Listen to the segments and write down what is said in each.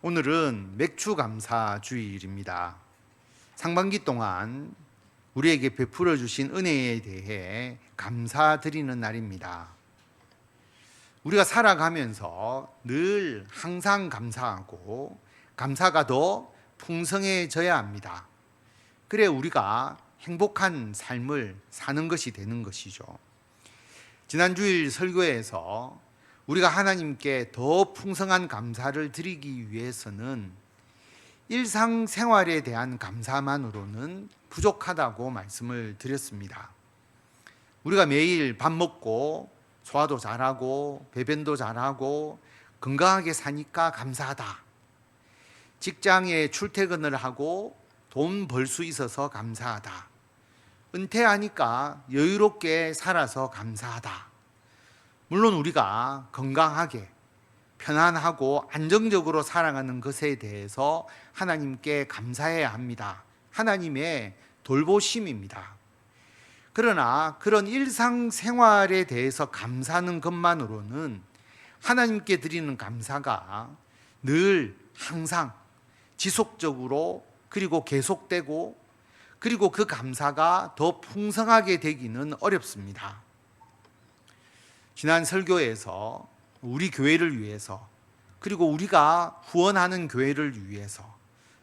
오늘은 맥추감사 주일입니다. 상반기 동안 우리에게 베풀어 주신 은혜에 대해 감사드리는 날입니다. 우리가 살아가면서 늘 항상 감사하고 감사가 더 풍성해져야 합니다. 그래 우리가 행복한 삶을 사는 것이 되는 것이죠. 지난 주일 설교에서 우리가 하나님께 더 풍성한 감사를 드리기 위해서는 일상생활에 대한 감사만으로는 부족하다고 말씀을 드렸습니다. 우리가 매일 밥 먹고 소화도 잘하고 배변도 잘하고 건강하게 사니까 감사하다. 직장에 출퇴근을 하고 돈 벌 수 있어서 감사하다. 은퇴하니까 여유롭게 살아서 감사하다. 물론 우리가 건강하게 편안하고 안정적으로 살아가는 것에 대해서 하나님께 감사해야 합니다. 하나님의 돌보심입니다. 그러나 그런 일상생활에 대해서 감사하는 것만으로는 하나님께 드리는 감사가 늘 항상 지속적으로 그리고 계속되고 그리고 그 감사가 더 풍성하게 되기는 어렵습니다. 지난 설교에서 우리 교회를 위해서 그리고 우리가 후원하는 교회를 위해서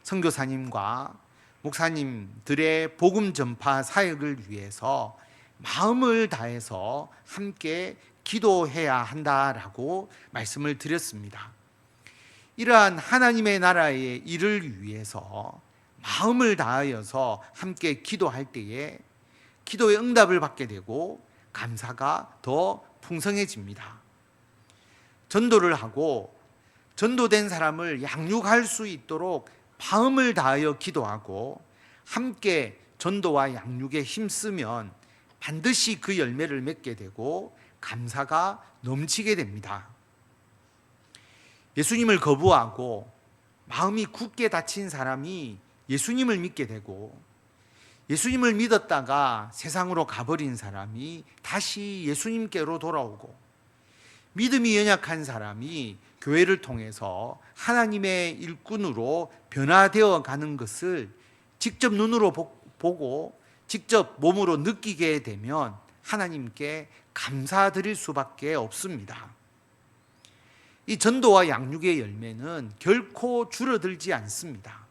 선교사님과 목사님들의 복음 전파 사역을 위해서 마음을 다해서 함께 기도해야 한다라고 말씀을 드렸습니다. 이러한 하나님의 나라의 일을 위해서 마음을 다하여서 함께 기도할 때에 기도의 응답을 받게 되고 감사가 더 풍성해집니다. 전도를 하고 전도된 사람을 양육할 수 있도록 마음을 다하여 기도하고 함께 전도와 양육에 힘쓰면 반드시 그 열매를 맺게 되고 감사가 넘치게 됩니다. 예수님을 거부하고 마음이 굳게 닫힌 사람이 예수님을 믿게 되고 예수님을 믿었다가 세상으로 가버린 사람이 다시 예수님께로 돌아오고 믿음이 연약한 사람이 교회를 통해서 하나님의 일꾼으로 변화되어 가는 것을 직접 눈으로 보고 직접 몸으로 느끼게 되면 하나님께 감사드릴 수밖에 없습니다. 이 전도와 양육의 열매는 결코 줄어들지 않습니다.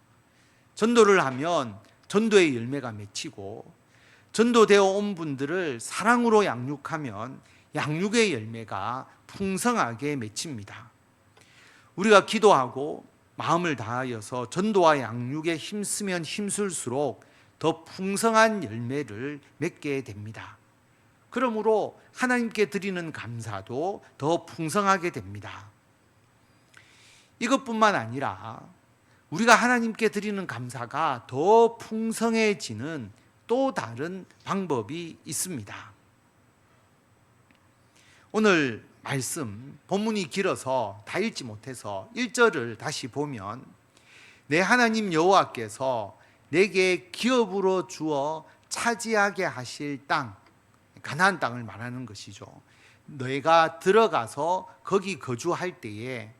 전도를 하면 전도의 열매가 맺히고 전도되어 온 분들을 사랑으로 양육하면 양육의 열매가 풍성하게 맺힙니다. 우리가 기도하고 마음을 다하여서 전도와 양육에 힘쓰면 힘쓸수록 더 풍성한 열매를 맺게 됩니다. 그러므로 하나님께 드리는 감사도 더 풍성하게 됩니다. 이것뿐만 아니라 우리가 하나님께 드리는 감사가 더 풍성해지는 또 다른 방법이 있습니다. 오늘 말씀 본문이 길어서 다 읽지 못해서 1절을 다시 보면 내 하나님 여호와께서 내게 기업으로 주어 차지하게 하실 땅, 가나안 땅을 말하는 것이죠. 너희가 들어가서 거기 거주할 때에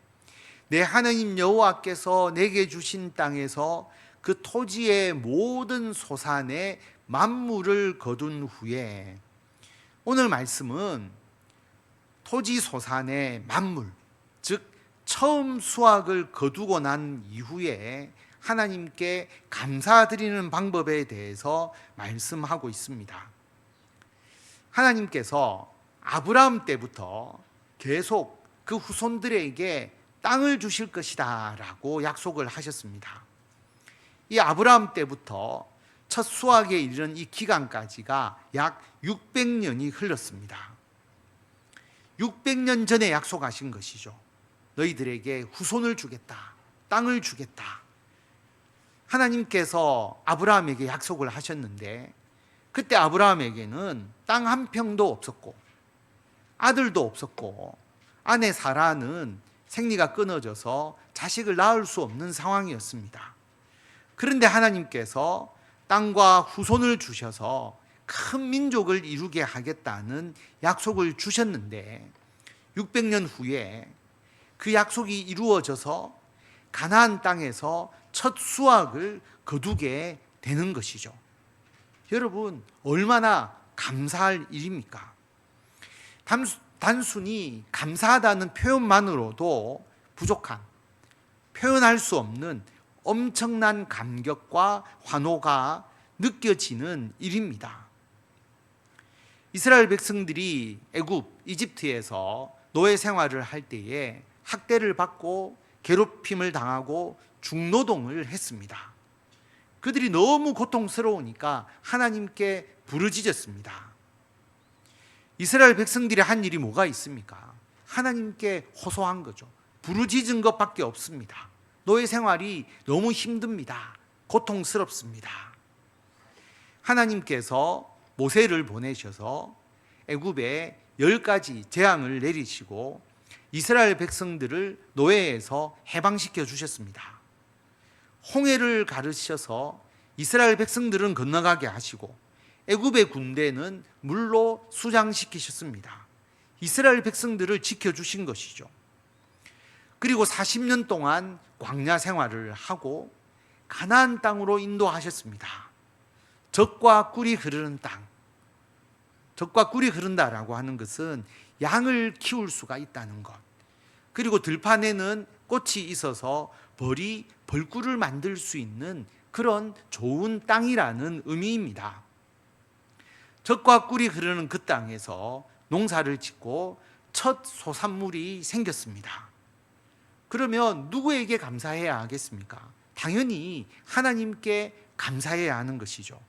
내 하나님 여호와께서 내게 주신 땅에서 그 토지의 모든 소산의 만물을 거둔 후에, 오늘 말씀은 토지 소산의 만물, 즉 처음 수확을 거두고 난 이후에 하나님께 감사드리는 방법에 대해서 말씀하고 있습니다. 하나님께서 아브라함 때부터 계속 그 후손들에게 땅을 주실 것이다 라고 약속을 하셨습니다. 이 아브라함 때부터 첫 수확에 이르는 이 기간까지가 약 600년이 흘렀습니다. 600년 전에 약속하신 것이죠. 너희들에게 후손을 주겠다, 땅을 주겠다. 하나님께서 아브라함에게 약속을 하셨는데 그때 아브라함에게는 땅 한 평도 없었고 아들도 없었고 아내 사라는 생리가 끊어져서 자식을 낳을 수 없는 상황이었습니다. 그런데 하나님께서 땅과 후손을 주셔서 큰 민족을 이루게 하겠다는 약속을 주셨는데 600년 후에 그 약속이 이루어져서 가나안 땅에서 첫 수확을 거두게 되는 것이죠. 여러분, 얼마나 감사할 일입니까? 단순히 감사하다는 표현만으로도 부족한, 표현할 수 없는 엄청난 감격과 환호가 느껴지는 일입니다. 이스라엘 백성들이 이집트에서 노예 생활을 할 때에 학대를 받고 괴롭힘을 당하고 중노동을 했습니다. 그들이 너무 고통스러우니까 하나님께 부르짖었습니다. 이스라엘 백성들이 한 일이 뭐가 있습니까? 하나님께 호소한 거죠. 부르짖은 것밖에 없습니다. 노예 생활이 너무 힘듭니다. 고통스럽습니다. 하나님께서 모세를 보내셔서 애굽에 10가지 재앙을 내리시고 이스라엘 백성들을 노예에서 해방시켜 주셨습니다. 홍해를 가르셔서 이스라엘 백성들은 건너가게 하시고 애굽의 군대는 물로 수장시키셨습니다. 이스라엘 백성들을 지켜주신 것이죠. 그리고 40년 동안 광야 생활을 하고 가나안 땅으로 인도하셨습니다. 젖과 꿀이 흐르는 땅. 젖과 꿀이 흐른다라고 하는 것은 양을 키울 수가 있다는 것. 그리고 들판에는 꽃이 있어서 벌꿀을 만들 수 있는 그런 좋은 땅이라는 의미입니다. 젖과 꿀이 흐르는 그 땅에서 농사를 짓고 첫 소산물이 생겼습니다. 그러면 누구에게 감사해야 하겠습니까? 당연히 하나님께 감사해야 하는 것이죠.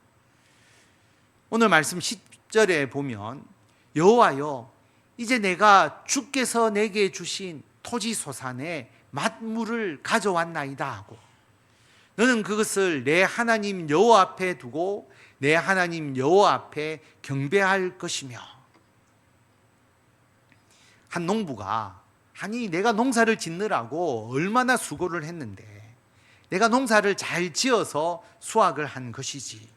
오늘 말씀 10절에 보면 여호와여 이제 내가 주께서 내게 주신 토지 소산의 맛물을 가져왔나이다 하고 너는 그것을 내 하나님 여호와 앞에 두고 내 하나님 여호와 앞에 경배할 것이며. 한 농부가 아니 내가 농사를 짓느라고 얼마나 수고를 했는데 내가 농사를 잘 지어서 수확을 한 것이지.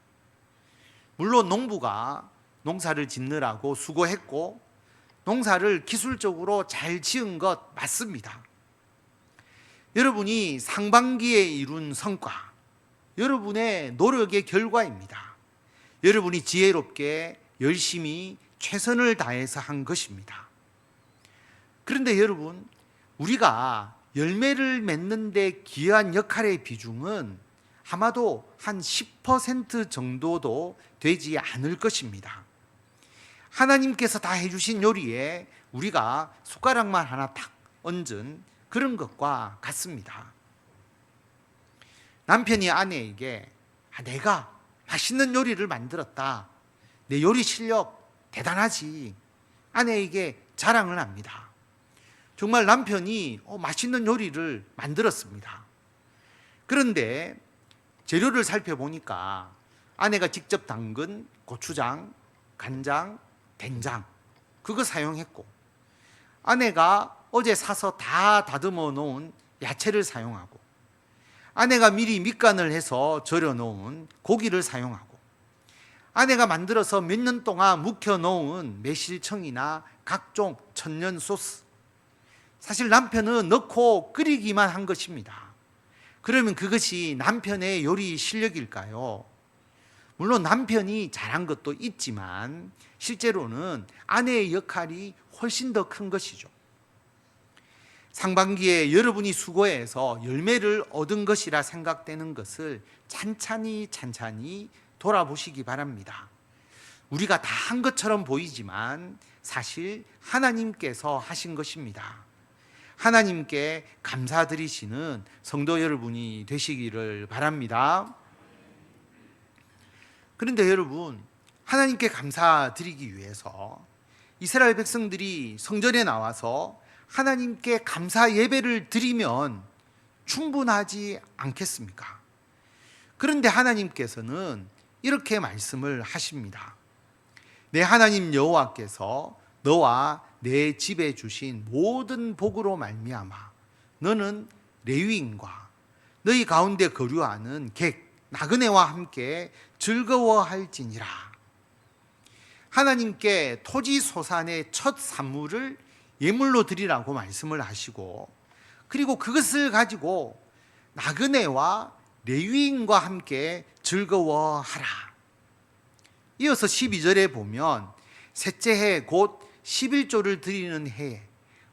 물론 농부가 농사를 짓느라고 수고했고 농사를 기술적으로 잘 지은 것 맞습니다. 여러분이 상반기에 이룬 성과, 여러분의 노력의 결과입니다. 여러분이 지혜롭게 열심히 최선을 다해서 한 것입니다. 그런데 여러분, 우리가 열매를 맺는 데 기여한 역할의 비중은 아마도 한 10% 정도도 되지 않을 것입니다. 하나님께서 다 해주신 요리에 우리가 숟가락만 하나 탁 얹은 그런 것과 같습니다. 남편이 아내에게 내가 맛있는 요리를 만들었다. 내 요리 실력 대단하지. 아내에게 자랑을 합니다. 정말 남편이 맛있는 요리를 만들었습니다. 그런데 재료를 살펴보니까 아내가 직접 담근 고추장, 간장, 된장 그거 사용했고 아내가 어제 사서 다 다듬어 놓은 야채를 사용하고 아내가 미리 밑간을 해서 절여 놓은 고기를 사용하고 아내가 만들어서 몇 년 동안 묵혀 놓은 매실청이나 각종 천연 소스, 사실 남편은 넣고 끓이기만 한 것입니다. 그러면 그것이 남편의 요리 실력일까요? 물론 남편이 잘한 것도 있지만 실제로는 아내의 역할이 훨씬 더 큰 것이죠. 상반기에 여러분이 수고해서 열매를 얻은 것이라 생각되는 것을 찬찬히 돌아보시기 바랍니다. 우리가 다 한 것처럼 보이지만 사실 하나님께서 하신 것입니다. 하나님께 감사드리시는 성도 여러분이 되시기를 바랍니다. 그런데 여러분, 하나님께 감사드리기 위해서 이스라엘 백성들이 성전에 나와서 하나님께 감사 예배를 드리면 충분하지 않겠습니까? 그런데 하나님께서는 이렇게 말씀을 하십니다. 내 하나님 여호와께서 너와 내 집에 주신 모든 복으로 말미암아 너는 레위인과 너희 가운데 거류하는 객 나그네와 함께 즐거워할지니라. 하나님께 토지 소산의 첫 산물을 예물로 드리라고 말씀을 하시고 그리고 그것을 가지고 나그네와 레위인과 함께 즐거워하라. 이어서 12절에 보면 셋째 해 곧 11조를 드리는 해에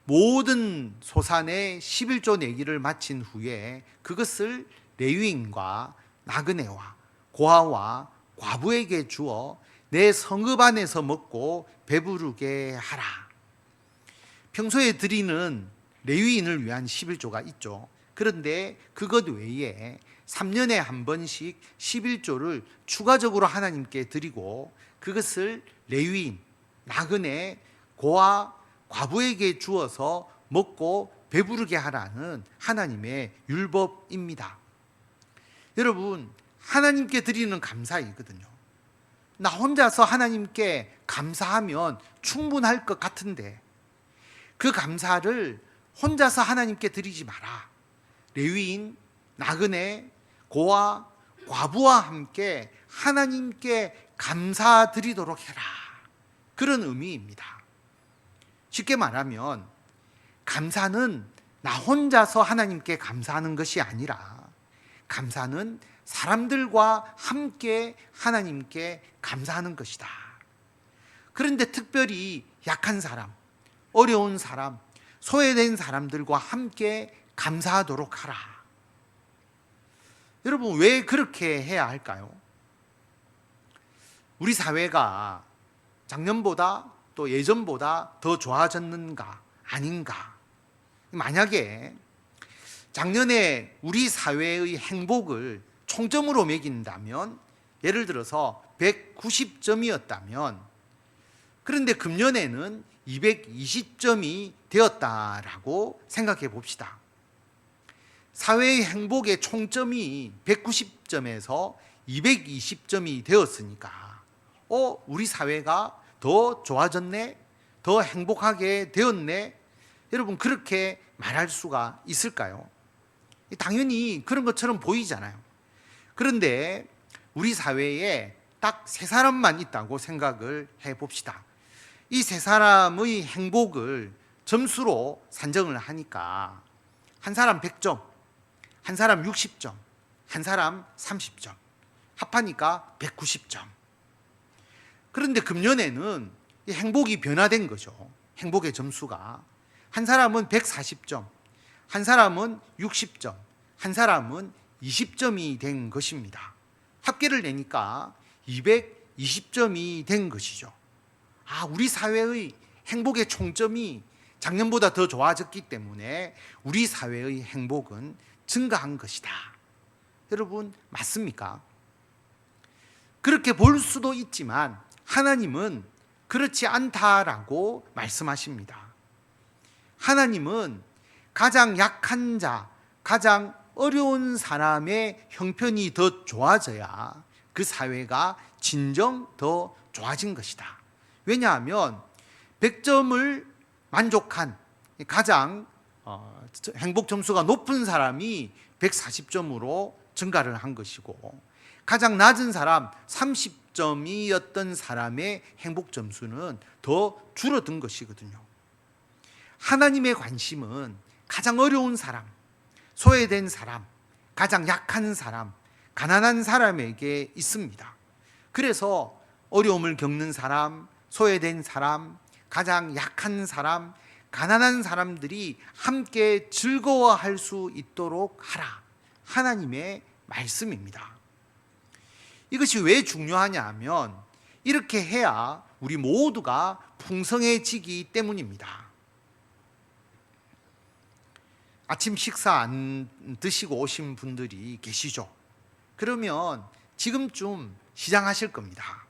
모든 소산의 11조 내기를 마친 후에 그것을 레위인과 나그네와 고아와 과부에게 주어 내 성읍 안에서 먹고 배부르게 하라. 평소에 드리는 레위인을 위한 11조가 있죠. 그런데 그것 외에 3년에 한 번씩 11조를 추가적으로 하나님께 드리고 그것을 레위인, 나그네, 고아, 과부에게 주어서 먹고 배부르게 하라는 하나님의 율법입니다. 여러분, 하나님께 드리는 감사이거든요. 나 혼자서 하나님께 감사하면 충분할 것 같은데 그 감사를 혼자서 하나님께 드리지 마라. 레위인, 나그네, 고아, 과부와 함께 하나님께 감사드리도록 해라. 그런 의미입니다. 쉽게 말하면 감사는 나 혼자서 하나님께 감사하는 것이 아니라 감사는 사람들과 함께 하나님께 감사하는 것이다. 그런데 특별히 약한 사람, 어려운 사람, 소외된 사람들과 함께 감사하도록 하라. 여러분, 왜 그렇게 해야 할까요? 우리 사회가 작년보다 또 예전보다 더 좋아졌는가 아닌가? 만약에 작년에 우리 사회의 행복을 총점으로 매긴다면 예를 들어서 190점이었다면 그런데 금년에는 220점이 되었다라고 생각해 봅시다. 사회의 행복의 총점이 190점에서 220점이 되었으니까 우리 사회가 더 좋아졌네? 더 행복하게 되었네? 여러분, 그렇게 말할 수가 있을까요? 당연히 그런 것처럼 보이잖아요. 그런데 우리 사회에 딱 세 사람만 있다고 생각을 해봅시다. 이 세 사람의 행복을 점수로 산정을 하니까 한 사람 100점, 한 사람 60점, 한 사람 30점, 합하니까 190점. 그런데 금년에는 이 행복이 변화된 거죠. 행복의 점수가 한 사람은 140점, 한 사람은 60점, 한 사람은 20점이 된 것입니다. 합계를 내니까 220점이 된 것이죠. 우리 사회의 행복의 총점이 작년보다 더 좋아졌기 때문에 우리 사회의 행복은 증가한 것이다. 여러분, 맞습니까? 그렇게 볼 수도 있지만 하나님은 그렇지 않다라고 말씀하십니다. 하나님은 가장 약한 자, 가장 어려운 사람의 형편이 더 좋아져야 그 사회가 진정 더 좋아진 것이다. 왜냐하면 100점을 만족한 가장 행복 점수가 높은 사람이 140점으로 증가를 한 것이고 가장 낮은 사람 30점이었던 사람의 행복 점수는 더 줄어든 것이거든요. 하나님의 관심은 가장 어려운 사람, 소외된 사람, 가장 약한 사람, 가난한 사람에게 있습니다. 그래서 어려움을 겪는 사람, 소외된 사람, 가장 약한 사람, 가난한 사람들이 함께 즐거워할 수 있도록 하라. 하나님의 말씀입니다. 이것이 왜 중요하냐 하면 이렇게 해야 우리 모두가 풍성해지기 때문입니다. 아침 식사 안 드시고 오신 분들이 계시죠? 그러면 지금쯤 시장하실 겁니다.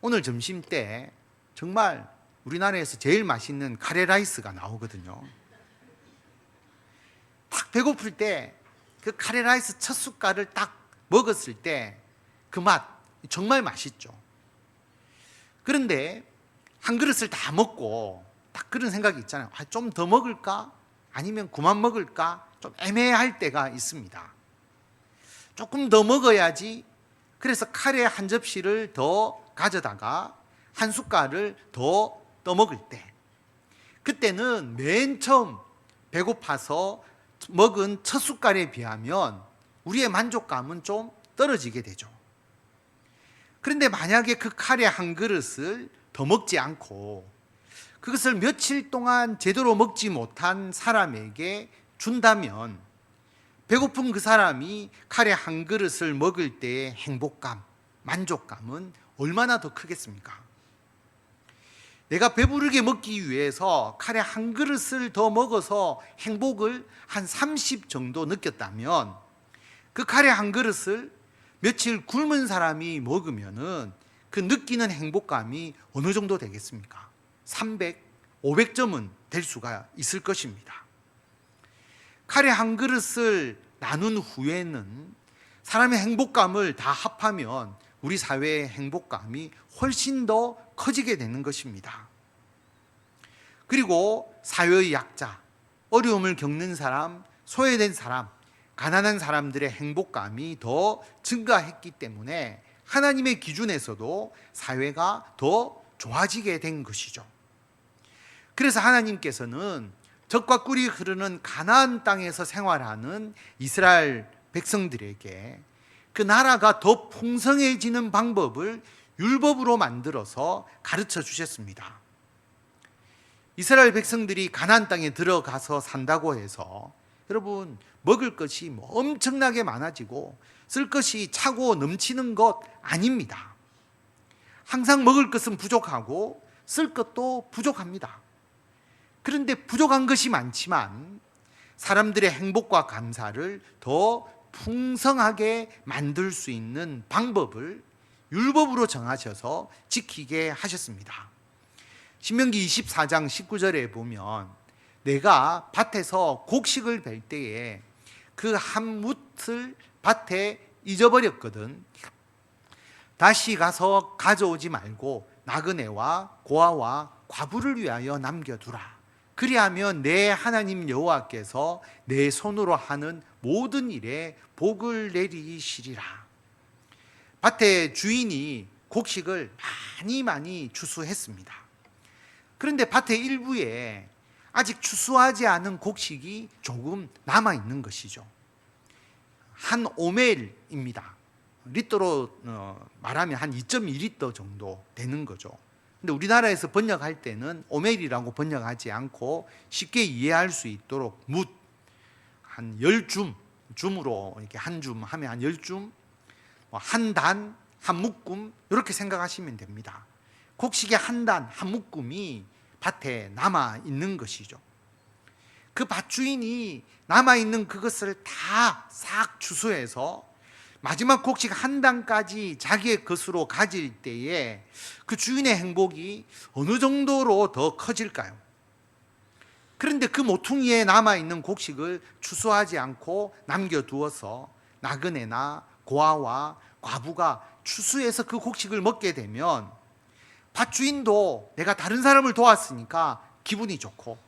오늘 점심 때 정말 우리나라에서 제일 맛있는 카레라이스가 나오거든요. 딱 배고플 때 그 카레라이스 첫 숟갈을 딱 먹었을 때 그 맛 정말 맛있죠. 그런데 한 그릇을 다 먹고 딱 그런 생각이 있잖아요. 좀 더 먹을까? 아니면 그만 먹을까? 좀 애매할 때가 있습니다. 조금 더 먹어야지. 그래서 카레 한 접시를 더 가져다가 한 숟갈을 더 떠먹을 때, 그때는 맨 처음 배고파서 먹은 첫 숟갈에 비하면 우리의 만족감은 좀 떨어지게 되죠. 그런데 만약에 그 카레 한 그릇을 더 먹지 않고 그것을 며칠 동안 제대로 먹지 못한 사람에게 준다면 배고픈 그 사람이 카레 한 그릇을 먹을 때의 행복감, 만족감은 얼마나 더 크겠습니까? 내가 배부르게 먹기 위해서 카레 한 그릇을 더 먹어서 행복을 한 30 정도 느꼈다면 그 카레 한 그릇을 며칠 굶은 사람이 먹으면은 그 느끼는 행복감이 어느 정도 되겠습니까? 300, 500점은 될 수가 있을 것입니다. 카레 한 그릇을 나눈 후에는 사람의 행복감을 다 합하면 우리 사회의 행복감이 훨씬 더 커지게 되는 것입니다. 그리고 사회의 약자, 어려움을 겪는 사람, 소외된 사람, 가난한 사람들의 행복감이 더 증가했기 때문에 하나님의 기준에서도 사회가 더 좋아지게 된 것이죠. 그래서 하나님께서는 젖과 꿀이 흐르는 가나안 땅에서 생활하는 이스라엘 백성들에게 그 나라가 더 풍성해지는 방법을 율법으로 만들어서 가르쳐 주셨습니다. 이스라엘 백성들이 가나안 땅에 들어가서 산다고 해서 여러분 먹을 것이 엄청나게 많아지고 쓸 것이 차고 넘치는 것 아닙니다. 항상 먹을 것은 부족하고 쓸 것도 부족합니다. 그런데 부족한 것이 많지만 사람들의 행복과 감사를 더 풍성하게 만들 수 있는 방법을 율법으로 정하셔서 지키게 하셨습니다. 신명기 24장 19절에 보면 내가 밭에서 곡식을 벨 때에 그 한 뭇을 밭에 잊어버렸거든. 다시 가서 가져오지 말고 나그네와 고아와 과부를 위하여 남겨두라. 그리하면 내 하나님 여호와께서 내 손으로 하는 모든 일에 복을 내리시리라. 밭의 주인이 곡식을 많이 추수했습니다. 그런데 밭의 일부에 아직 추수하지 않은 곡식이 조금 남아 있는 것이죠. 한 오멜입니다. 리터로 말하면 한 2.2리터 정도 되는 거죠. 근데 우리나라에서 번역할 때는 오멜이라고 번역하지 않고 쉽게 이해할 수 있도록 뭇, 한 10줌, 줌으로 이렇게 한 줌 하면 한 10줌, 한 단, 한 묶음 이렇게 생각하시면 됩니다. 곡식의 한 단, 한 묶음이 밭에 남아 있는 것이죠. 그 밭주인이 남아 있는 그것을 다 싹 추수해서 마지막 곡식 한 단까지 자기의 것으로 가질 때에 그 주인의 행복이 어느 정도로 더 커질까요? 그런데 그 모퉁이에 남아있는 곡식을 추수하지 않고 남겨두어서 나그네나 고아와 과부가 추수해서 그 곡식을 먹게 되면 밭주인도 내가 다른 사람을 도왔으니까 기분이 좋고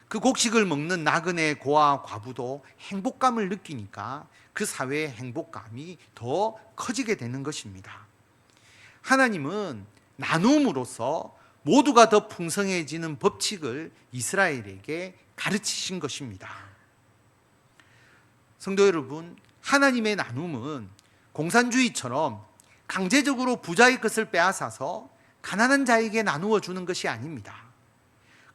그 곡식을 먹는 나그네 고아 과부도 행복감을 느끼니까 그 사회의 행복감이 더 커지게 되는 것입니다. 하나님은 나눔으로써 모두가 더 풍성해지는 법칙을 이스라엘에게 가르치신 것입니다. 성도 여러분, 하나님의 나눔은 공산주의처럼 강제적으로 부자의 것을 빼앗아서 가난한 자에게 나누어 주는 것이 아닙니다.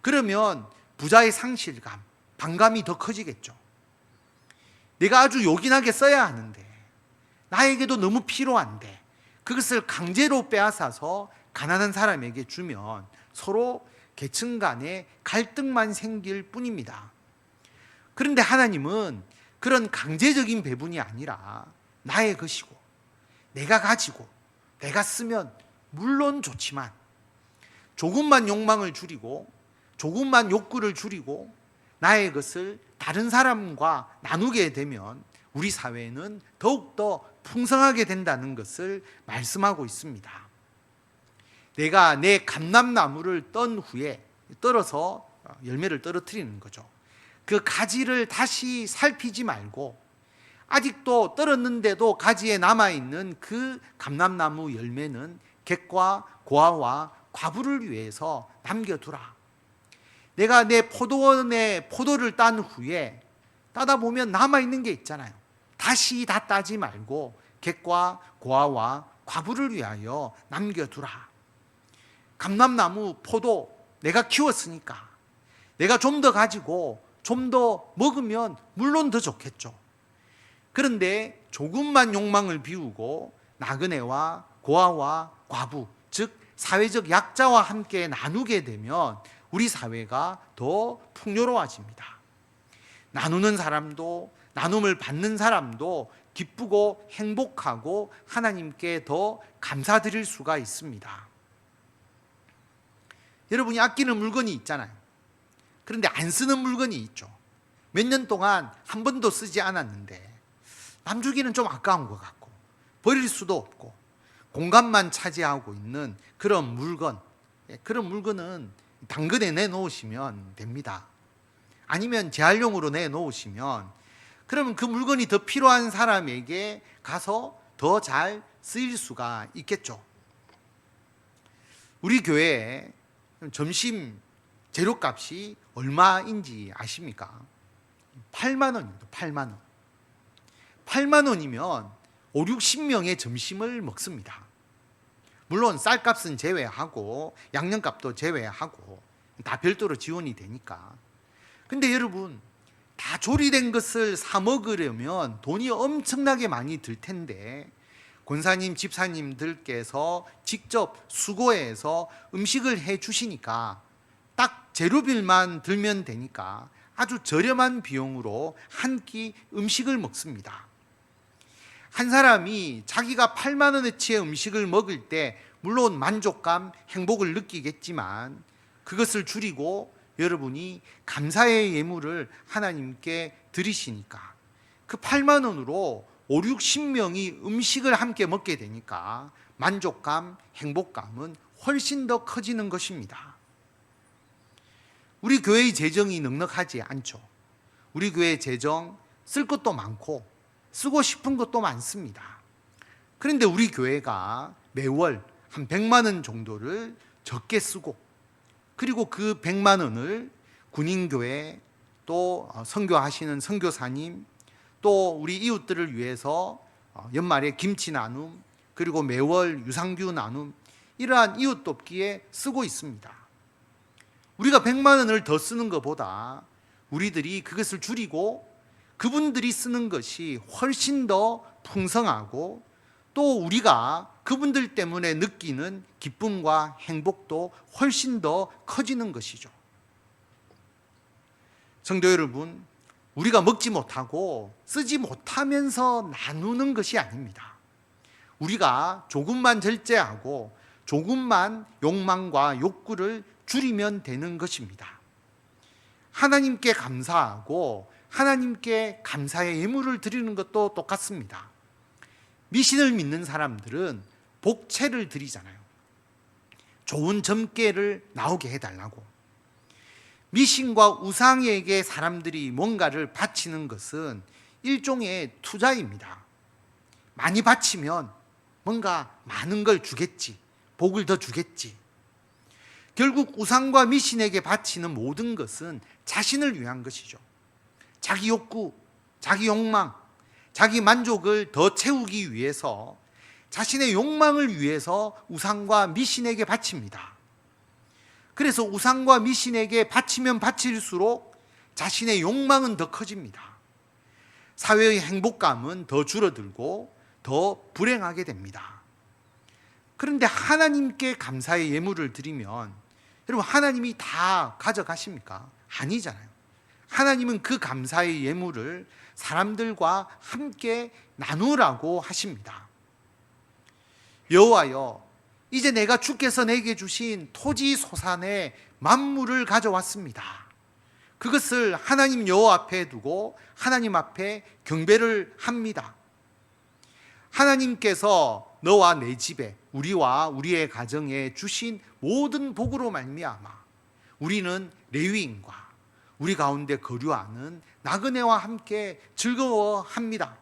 그러면 부자의 상실감, 반감이 더 커지겠죠. 내가 아주 요긴하게 써야 하는데 나에게도 너무 필요한데 그것을 강제로 빼앗아서 가난한 사람에게 주면 서로 계층 간의 갈등만 생길 뿐입니다. 그런데 하나님은 그런 강제적인 배분이 아니라 나의 것이고 내가 가지고 내가 쓰면 물론 좋지만 조금만 욕망을 줄이고 조금만 욕구를 줄이고 나의 것을 다른 사람과 나누게 되면 우리 사회는 더욱더 풍성하게 된다는 것을 말씀하고 있습니다. 내가 내 감람나무를 떤 후에 떨어서 열매를 떨어뜨리는 거죠. 그 가지를 다시 살피지 말고 아직도 떨었는데도 가지에 남아있는 그 감람나무 열매는 객과 고아와 과부를 위해서 남겨두라. 내가 내 포도원에 포도를 딴 후에 따다 보면 남아있는 게 있잖아요. 다시 다 따지 말고 객과 고아와 과부를 위하여 남겨두라. 감람나무, 포도 내가 키웠으니까 내가 좀 더 가지고 좀 더 먹으면 물론 더 좋겠죠. 그런데 조금만 욕망을 비우고 나그네와 고아와 과부, 즉 사회적 약자와 함께 나누게 되면 우리 사회가 더 풍요로워집니다. 나누는 사람도, 나눔을 받는 사람도 기쁘고 행복하고 하나님께 더 감사드릴 수가 있습니다. 여러분이 아끼는 물건이 있잖아요. 그런데 안 쓰는 물건이 있죠. 몇 년 동안 한 번도 쓰지 않았는데 남주기는 좀 아까운 것 같고 버릴 수도 없고 공간만 차지하고 있는 그런 물건, 그런 물건은 당근에 내놓으시면 됩니다. 아니면 재활용으로 내놓으시면 그러면 그 물건이 더 필요한 사람에게 가서 더 잘 쓰일 수가 있겠죠. 우리 교회에 점심 재료값이 얼마인지 아십니까? 8만 원입니다. 8만 원. 8만 원이면 5, 60명의 점심을 먹습니다. 물론 쌀값은 제외하고 양념값도 제외하고 다 별도로 지원이 되니까. 근데 여러분, 다 조리된 것을 사 먹으려면 돈이 엄청나게 많이 들 텐데 권사님, 집사님들께서 직접 수고해서 음식을 해 주시니까 딱 재료비만 들면 되니까 아주 저렴한 비용으로 한 끼 음식을 먹습니다. 한 사람이 자기가 8만 원어치의 음식을 먹을 때 물론 만족감, 행복을 느끼겠지만 그것을 줄이고 여러분이 감사의 예물을 하나님께 드리시니까 그 8만 원으로 5, 60명이 음식을 함께 먹게 되니까 만족감, 행복감은 훨씬 더 커지는 것입니다. 우리 교회의 재정이 넉넉하지 않죠. 우리 교회의 재정 쓸 것도 많고 쓰고 싶은 것도 많습니다. 그런데 우리 교회가 매월 한 100만 원 정도를 적게 쓰고 그리고 그 100만 원을 군인교회 또 선교하시는 선교사님 또 우리 이웃들을 위해서 연말에 김치 나눔 그리고 매월 유산균 나눔 이러한 이웃 돕기에 쓰고 있습니다. 우리가 100만 원을 더 쓰는 것보다 우리들이 그것을 줄이고 그분들이 쓰는 것이 훨씬 더 풍성하고 또 우리가 그분들 때문에 느끼는 기쁨과 행복도 훨씬 더 커지는 것이죠. 성도 여러분, 우리가 먹지 못하고 쓰지 못하면서 나누는 것이 아닙니다. 우리가 조금만 절제하고 조금만 욕망과 욕구를 줄이면 되는 것입니다. 하나님께 감사하고 하나님께 감사의 예물을 드리는 것도 똑같습니다. 미신을 믿는 사람들은 복채를 드리잖아요. 좋은 점괘를 나오게 해달라고. 미신과 우상에게 사람들이 뭔가를 바치는 것은 일종의 투자입니다. 많이 바치면 뭔가 많은 걸 주겠지, 복을 더 주겠지. 결국 우상과 미신에게 바치는 모든 것은 자신을 위한 것이죠. 자기 욕구, 자기 욕망, 자기 만족을 더 채우기 위해서 자신의 욕망을 위해서 우상과 미신에게 바칩니다. 그래서 우상과 미신에게 바치면 바칠수록 자신의 욕망은 더 커집니다. 사회의 행복감은 더 줄어들고 더 불행하게 됩니다. 그런데 하나님께 감사의 예물을 드리면 여러분 하나님이 다 가져가십니까? 아니잖아요. 하나님은 그 감사의 예물을 사람들과 함께 나누라고 하십니다. 여호와여, 이제 내가 주께서 내게 주신 토지 소산의 만물을 가져왔습니다. 그것을 하나님 여호와 앞에 두고 하나님 앞에 경배를 합니다. 하나님께서 너와 내 집에 우리와 우리의 가정에 주신 모든 복으로 말미암아 우리는 레위인과 우리 가운데 거류하는 나그네와 함께 즐거워합니다.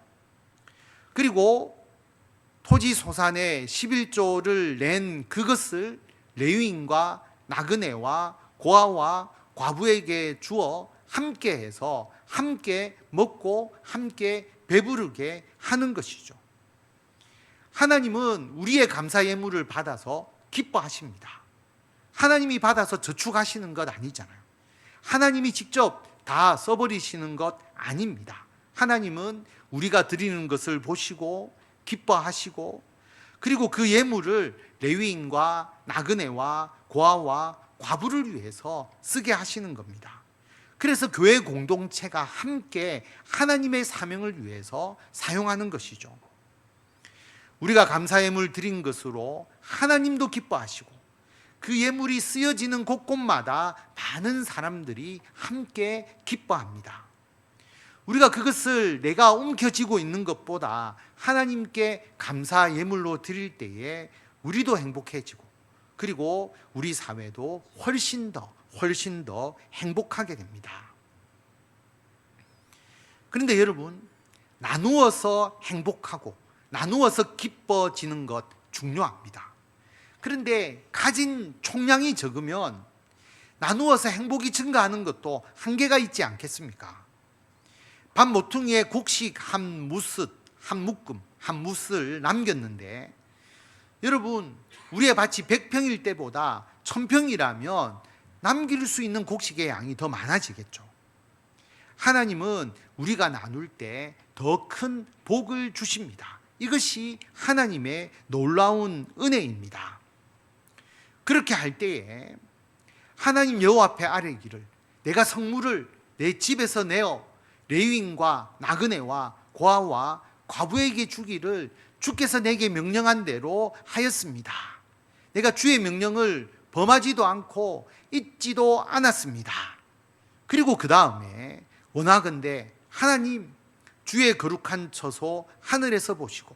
그리고 토지 소산의 11조를 낸 그것을 레위인과 나그네와 고아와 과부에게 주어 함께해서 함께 먹고 함께 배부르게 하는 것이죠. 하나님은 우리의 감사 예물을 받아서 기뻐하십니다. 하나님이 받아서 저축하시는 것 아니잖아요. 하나님이 직접 다 써버리시는 것 아닙니다. 하나님은 우리가 드리는 것을 보시고 기뻐하시고, 그리고 그 예물을 레위인과 나그네와 고아와 과부를 위해서 쓰게 하시는 겁니다. 그래서 교회 공동체가 함께 하나님의 사명을 위해서 사용하는 것이죠. 우리가 감사 예물 드린 것으로 하나님도 기뻐하시고, 그 예물이 쓰여지는 곳곳마다 많은 사람들이 함께 기뻐합니다. 우리가 그것을 내가 움켜쥐고 있는 것보다 하나님께 감사 예물로 드릴 때에 우리도 행복해지고, 그리고 우리 사회도 훨씬 더 행복하게 됩니다. 그런데 여러분, 나누어서 행복하고 나누어서 기뻐지는 것 중요합니다. 그런데 가진 총량이 적으면 나누어서 행복이 증가하는 것도 한계가 있지 않겠습니까? 밥 모퉁이에 곡식 한 무슬 남겼는데, 여러분, 우리의 밭이 100평일 때보다 1000평이라면 남길 수 있는 곡식의 양이 더 많아지겠죠. 하나님은 우리가 나눌 때 더 큰 복을 주십니다. 이것이 하나님의 놀라운 은혜입니다. 그렇게 할 때에 하나님 여호와 앞에 아뢰기를, 내가 성물을 내 집에서 내어 레위인과 나그네와 고아와 과부에게 주기를 주께서 내게 명령한 대로 하였습니다. 내가 주의 명령을 범하지도 않고 잊지도 않았습니다. 그리고 그 다음에 원하건대 하나님, 주의 거룩한 처소 하늘에서 보시고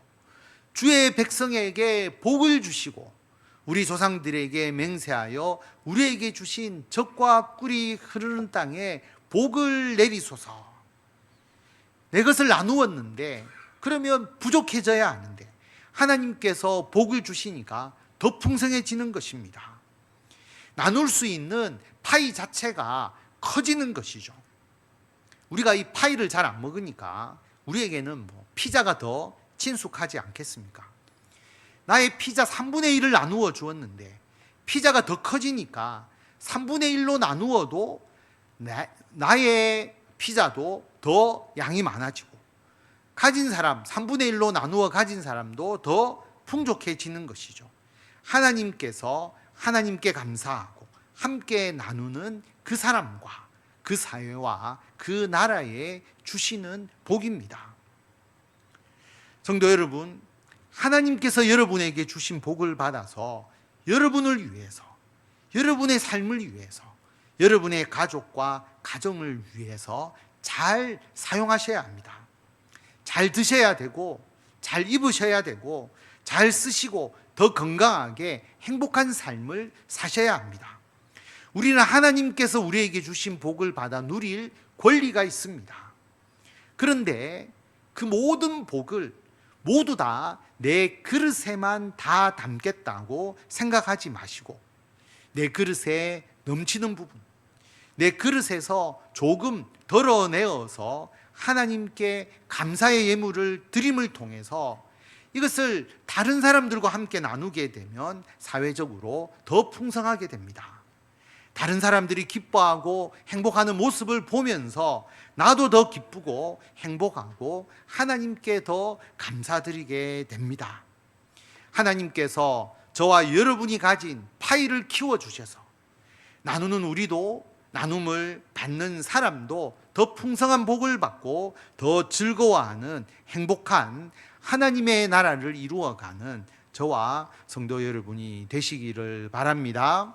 주의 백성에게 복을 주시고 우리 조상들에게 맹세하여 우리에게 주신 젖과 꿀이 흐르는 땅에 복을 내리소서. 내 것을 나누었는데 그러면 부족해져야 하는데 하나님께서 복을 주시니까 더 풍성해지는 것입니다. 나눌 수 있는 파이 자체가 커지는 것이죠. 우리가 이 파이를 잘 안 먹으니까 우리에게는 피자가 더 친숙하지 않겠습니까? 나의 피자 3분의 1을 나누어 주었는데 피자가 더 커지니까 3분의 1로 나누어도 나의 피자도 더 양이 많아지고, 가진 사람 3분의 1로 나누어 가진 사람도 더 풍족해지는 것이죠. 하나님께서 하나님께 감사하고 함께 나누는 그 사람과 그 사회와 그 나라에 주시는 복입니다. 성도 여러분, 하나님께서 여러분에게 주신 복을 받아서 여러분을 위해서, 여러분의 삶을 위해서, 여러분의 가족과 가정을 위해서 잘 사용하셔야 합니다. 잘 드셔야 되고, 잘 입으셔야 되고, 잘 쓰시고 더 건강하게 행복한 삶을 사셔야 합니다. 우리는 하나님께서 우리에게 주신 복을 받아 누릴 권리가 있습니다. 그런데 그 모든 복을 모두 다 내 그릇에만 다 담겠다고 생각하지 마시고, 내 그릇에 넘치는 부분, 내 그릇에서 조금 덜어내어서 하나님께 감사의 예물을 드림을 통해서 이것을 다른 사람들과 함께 나누게 되면 사회적으로 더 풍성하게 됩니다. 다른 사람들이 기뻐하고 행복하는 모습을 보면서 나도 더 기쁘고 행복하고 하나님께 더 감사드리게 됩니다. 하나님께서 저와 여러분이 가진 파이를 키워주셔서 나누는 우리도, 나눔을 받는 사람도 더 풍성한 복을 받고 더 즐거워하는 행복한 하나님의 나라를 이루어가는 저와 성도 여러분이 되시기를 바랍니다.